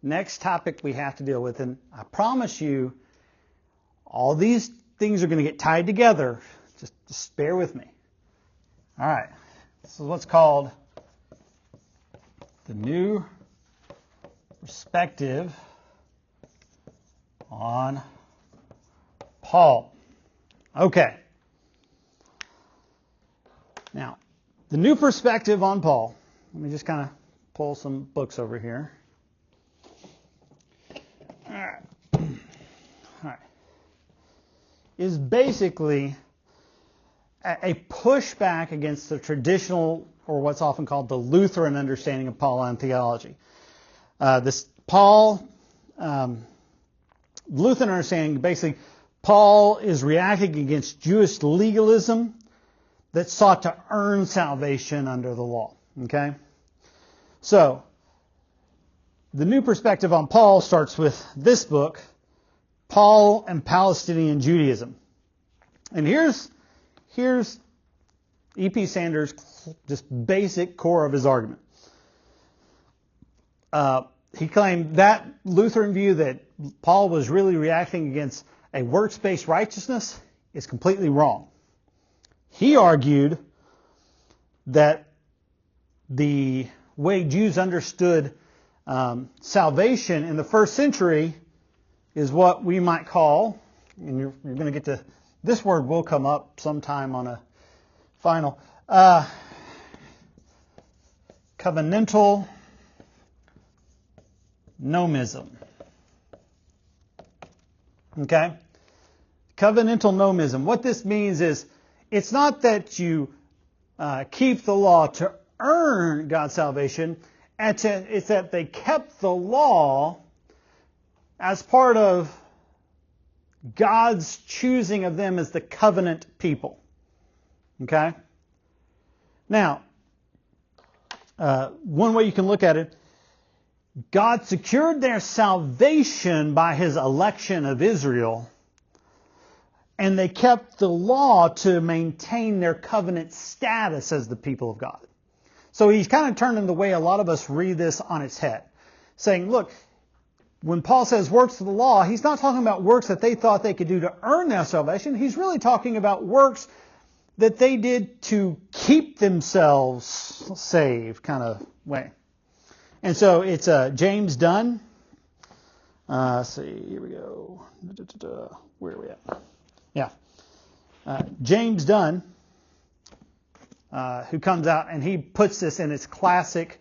next topic we have to deal with, and I promise you, all these things are going to get tied together. Just bear with me. All right. This is what's called the new perspective on Paul. Okay. Now, the new perspective on Paul. Let me just kind of pull some books over here. All right. Is basically a pushback against the traditional, or what's often called the Lutheran understanding of Pauline theology. Lutheran understanding, basically, Paul is reacting against Jewish legalism that sought to earn salvation under the law. Okay? So, the new perspective on Paul starts with this book, Paul and Palestinian Judaism. And here's E.P. Sanders' just basic core of his argument. He claimed that Lutheran view that Paul was really reacting against a works-based righteousness is completely wrong. He argued that the way Jews understood salvation in the first century is what we might call, and you're going to get to, this word will come up sometime on a final, covenantal nomism. Okay? Covenantal nomism. What this means is, it's not that you keep the law to earn God's salvation, it's that they kept the law as part of God's choosing of them as the covenant people. Okay? Now, one way you can look at it, God secured their salvation by His election of Israel, and they kept the law to maintain their covenant status as the people of God. So he's kind of turning the way a lot of us read this on its head, saying, look, when Paul says works of the law, he's not talking about works that they thought they could do to earn their salvation. He's really talking about works that they did to keep themselves saved, kind of way. And so it's James Dunn. Let's see, here we go. Where are we at? Yeah. James Dunn, who comes out and he puts this in his classic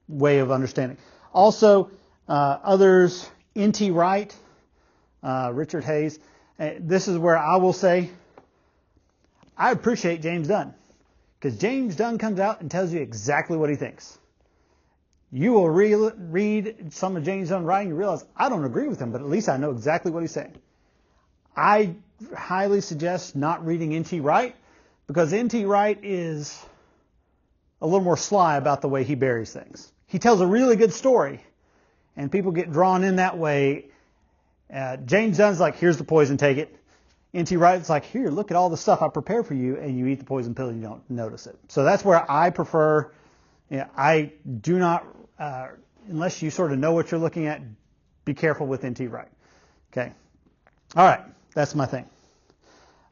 way of understanding. Also, others, N.T. Wright, Richard Hayes. This is where I will say, I appreciate James Dunn, because James Dunn comes out and tells you exactly what he thinks. You will read some of James Dunn's writing and realize I don't agree with him, but at least I know exactly what he's saying. I highly suggest not reading N.T. Wright, because N.T. Wright is a little more sly about the way he buries things. He tells a really good story, and people get drawn in that way. James Dunn's like, here's the poison, take it. N.T. Wright's like, here, look at all the stuff I prepared for you, and you eat the poison pill and you don't notice it. So that's where I prefer, I do not, unless you sort of know what you're looking at, be careful with N.T. Wright. Okay. All right. That's my thing.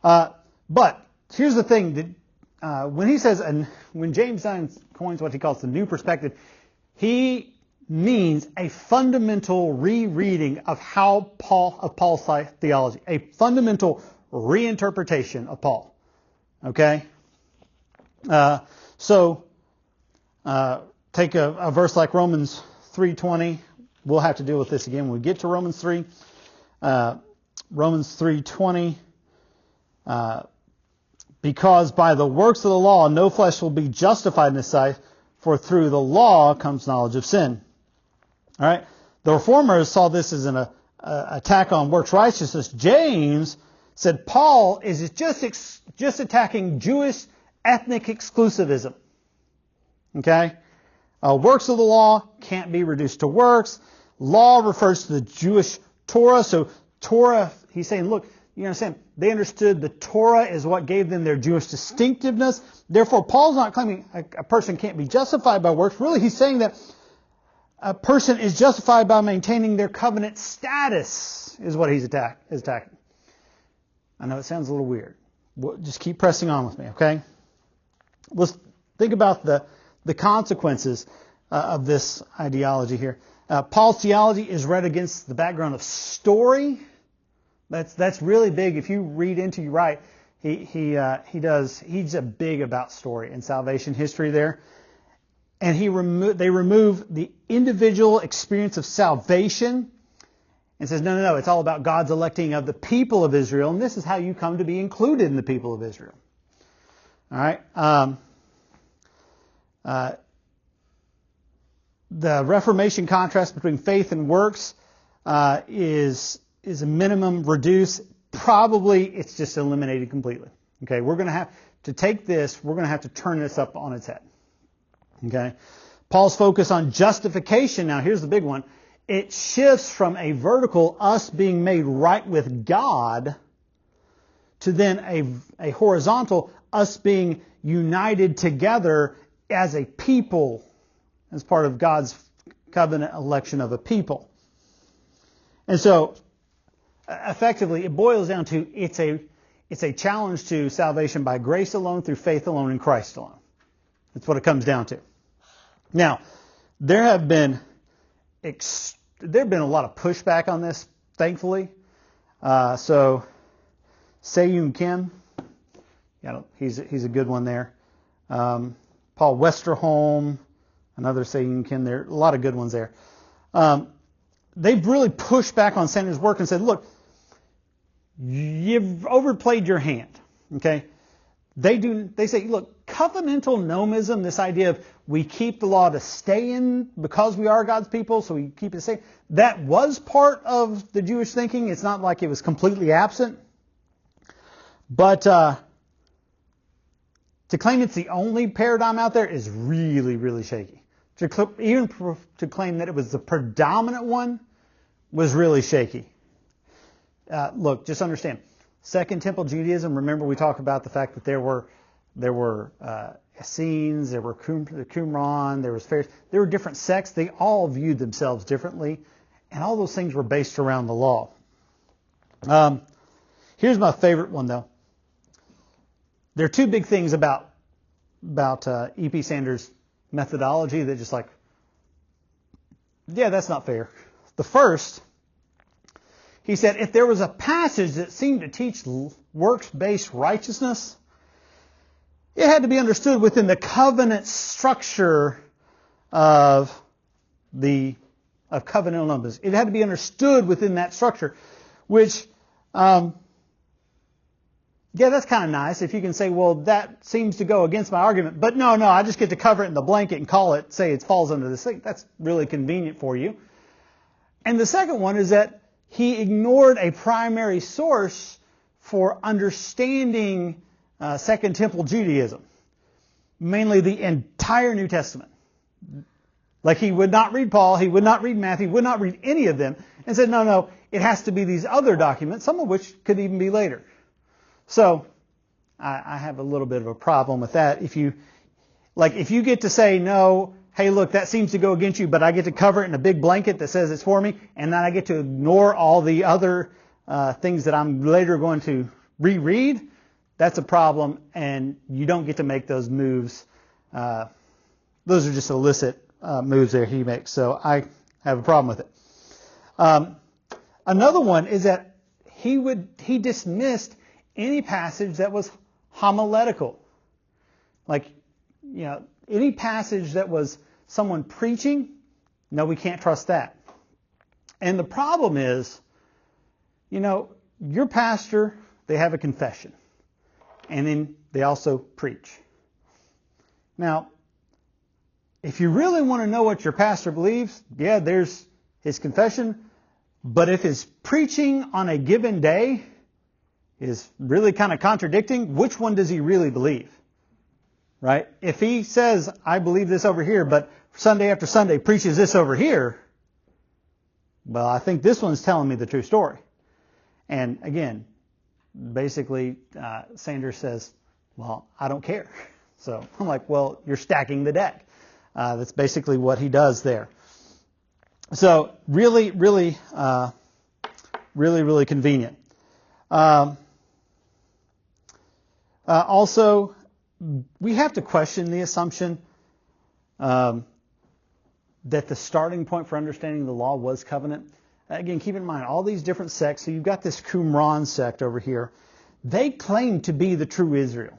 But here's the thing. When he says, and when James Dunn coins what he calls the new perspective, he means a fundamental rereading of Paul's theology, a fundamental reinterpretation of Paul. Okay? So take a verse like Romans 3:20. We'll have to deal with this again when we get to Romans 3. Romans 3:20. Because by the works of the law, no flesh will be justified in His sight, for through the law comes knowledge of sin. All right. The Reformers saw this as an attack on works righteousness. James said Paul is just attacking Jewish ethnic exclusivism. Okay. Works of the law can't be reduced to works. Law refers to the Jewish Torah. So Torah, he's saying, look, you understand, they understood the Torah is what gave them their Jewish distinctiveness. Therefore, Paul's not claiming a person can't be justified by works. Really, he's saying that a person is justified by maintaining their covenant status, is what he's attacking. I know it sounds a little weird. Just keep pressing on with me, okay? Let's think about the consequences of this ideology here. Paul's theology is read against the background of story. That's really big. If you read into you right, he's big about story and salvation history there. And they remove the individual experience of salvation and says, no, it's all about God's electing of the people of Israel, and this is how you come to be included in the people of Israel. All right. The Reformation contrast between faith and works is a minimum reduce. Probably it's just eliminated completely. Okay, we're going to have to take this. We're going to have to turn this up on its head. Okay, Paul's focus on justification. Now, here's the big one. It shifts from a vertical, us being made right with God, to then a horizontal, us being united together as a people, as part of God's covenant election of a people. And so, effectively, it boils down to it's a challenge to salvation by grace alone, through faith alone, in Christ alone. That's what it comes down to. Now, there have been a lot of pushback on this, thankfully. So, Se-Yoon Kim, he's a good one there. Paul Westerholm, another Se-Yoon Kim there. A lot of good ones there. They've really pushed back on Sanders' work and said, look, you've overplayed your hand. Okay? They say, look, covenantal nomism, this idea of we keep the law to stay in because we are God's people, so we keep it safe, that was part of the Jewish thinking. It's not like it was completely absent. But to claim it's the only paradigm out there is really, really shaky. Even to claim that it was the predominant one was really shaky. Look, just understand. Second Temple Judaism, remember we talked about the fact that there were Essenes, there were Qumran, there was Pharisees. There were different sects. They all viewed themselves differently. And all those things were based around the law. Here's my favorite one, though. There are two big things about E.P. Sanders' methodology that just that's not fair. The first, he said, if there was a passage that seemed to teach works-based righteousness, it had to be understood within the covenant structure of covenantal numbers. It had to be understood within that structure, which, that's kind of nice if you can say, well, that seems to go against my argument. But no, I just get to cover it in the blanket and say it falls under this thing. That's really convenient for you. And the second one is that he ignored a primary source for understanding Second Temple Judaism, mainly the entire New Testament. Like he would not read Paul, he would not read Matthew, he would not read any of them, and said, no, it has to be these other documents, some of which could even be later. So, I have a little bit of a problem with that. If you get to say, no, hey, look, that seems to go against you, but I get to cover it in a big blanket that says it's for me, and then I get to ignore all the other things that I'm later going to reread, that's a problem, and you don't get to make those moves. Those are just illicit moves there he makes, so I have a problem with it. Another one is that he dismissed any passage that was homiletical. Any passage that was someone preaching, no, we can't trust that. And the problem is, your pastor, they have a confession. And then they also preach. Now, if you really want to know what your pastor believes, there's his confession. But if his preaching on a given day is really kind of contradicting, which one does he really believe? Right? If he says, I believe this over here, but Sunday after Sunday preaches this over here, well, I think this one's telling me the true story. And again, basically, Sanders says, well, I don't care. So I'm like, well, you're stacking the deck. That's basically what he does there. So really, really, really convenient. Also, we have to question the assumption that the starting point for understanding the law was covenant. Again, keep in mind, all these different sects, so you've got this Qumran sect over here. They claim to be the true Israel.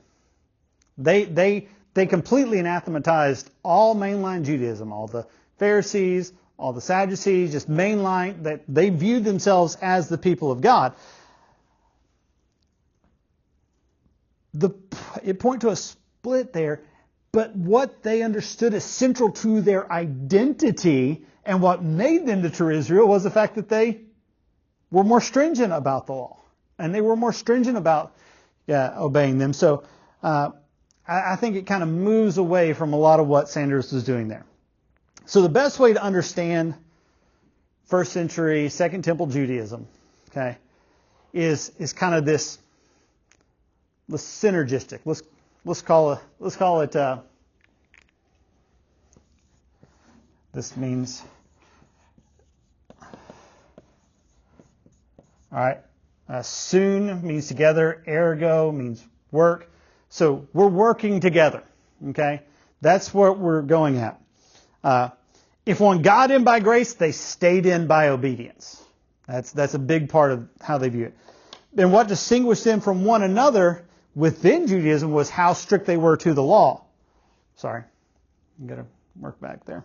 They completely anathematized all mainline Judaism, all the Pharisees, all the Sadducees, just mainline, that they viewed themselves as the people of God. It points to a split there, but what they understood as central to their identity and what made them the true Israel was the fact that they were more stringent about the law. And they were more stringent about obeying them. So I think it kind of moves away from a lot of what Sanders was doing there. So the best way to understand first century Second Temple Judaism, okay, is kind of this synergistic. Let's call it. This means. All right. Soon means together. Ergo means work. So we're working together. Okay. That's what we're going at. If one got in by grace, they stayed in by obedience. That's a big part of how they view it. And what distinguished them from one another within Judaism was how strict they were to the law. Sorry, I'm going to work back there.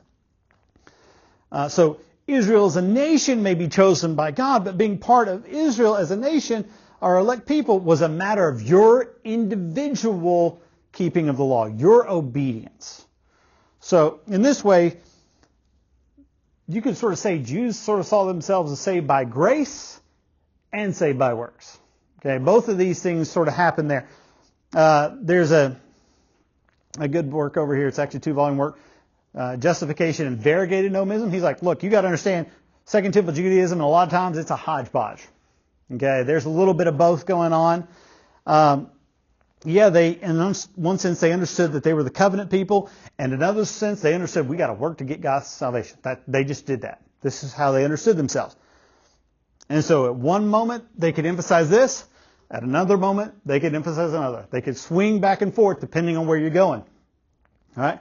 So Israel as a nation may be chosen by God, but being part of Israel as a nation, our elect people, was a matter of your individual keeping of the law, your obedience. So in this way, you could sort of say Jews sort of saw themselves as saved by grace and saved by works. Okay, both of these things sort of happen there. There's a good work over here. It's actually 2-volume work. Justification and variegated nomism. He's like, look, you got to understand Second Temple Judaism, and a lot of times it's a hodgepodge. Okay, there's a little bit of both going on. In one sense, they understood that they were the covenant people, and in another sense, they understood we got to work to get God's salvation. They just did that. This is how they understood themselves. And so at one moment, they could emphasize this. At another moment, they could emphasize another. They could swing back and forth depending on where you're going. All right?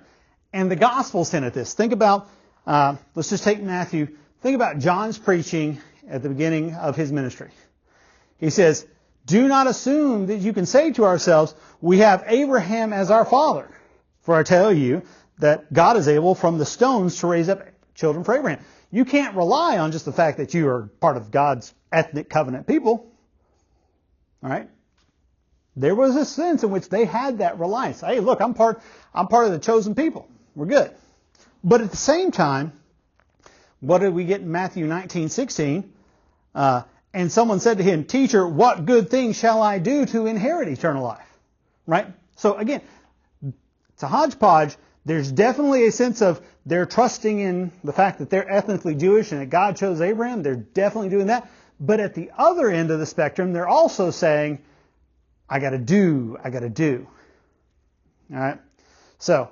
And the Gospels hint at this. Think about, let's just take Matthew. Think about John's preaching at the beginning of his ministry. He says, do not assume that you can say to ourselves, we have Abraham as our father. For I tell you that God is able from the stones to raise up children for Abraham. You can't rely on just the fact that you are part of God's ethnic covenant people. All right? There was a sense in which they had that reliance. Hey, look, I'm part of the chosen people. We're good. But at the same time, what did we get in Matthew 19:16? And someone said to him, Teacher, what good thing shall I do to inherit eternal life? Right? So again, it's a hodgepodge. There's definitely a sense of they're trusting in the fact that they're ethnically Jewish and that God chose Abraham. They're definitely doing that. But at the other end of the spectrum, they're also saying, I got to do. All right? So,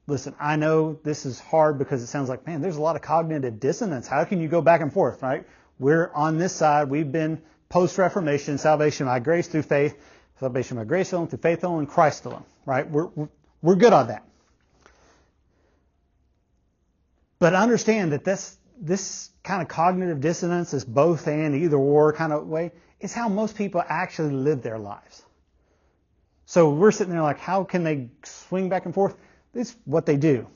listen, I know this is hard because it sounds like, man, there's a lot of cognitive dissonance. How can you go back and forth, right? We're on this side. We've been post-Reformation, salvation by grace through faith, salvation by grace alone, through faith alone, Christ alone, right? We're good on that. But understand that this kind of cognitive dissonance, this both and either or kind of way, is how most people actually live their lives. So we're sitting there like, how can they swing back and forth? It's what they do.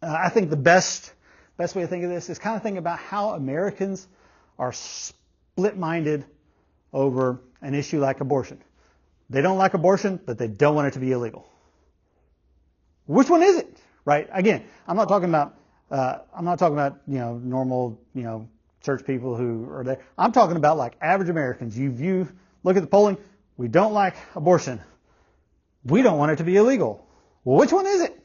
I think the best way to think of this is kind of think about how Americans are split-minded over an issue like abortion. They don't like abortion, but they don't want it to be illegal. Which one is it? Right? Again, I'm not talking about normal church people who are there. I'm talking about like average Americans. You look at the polling. We don't like abortion. We don't want it to be illegal. Well, which one is it?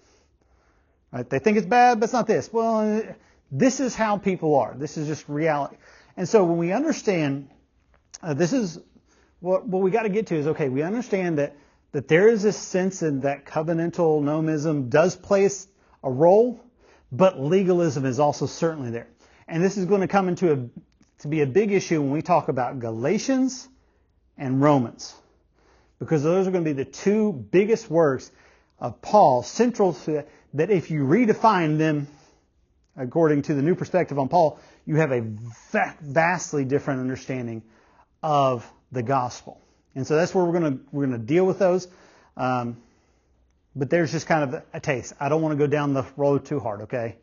Right? They think it's bad, but it's not this. Well, this is how people are. This is just reality. And so when we understand, this is what we got to get to is, okay, we understand that there is this sense in that covenantal nomism does play a role, but legalism is also certainly there. And this is going to come to be a big issue when we talk about Galatians and Romans, because those are going to be the two biggest works of Paul, central to that. If you redefine them according to the new perspective on Paul, you have a vastly different understanding of the gospel. And so that's where we're going to deal with those. But there's just kind of a taste. I don't want to go down the road too hard, okay?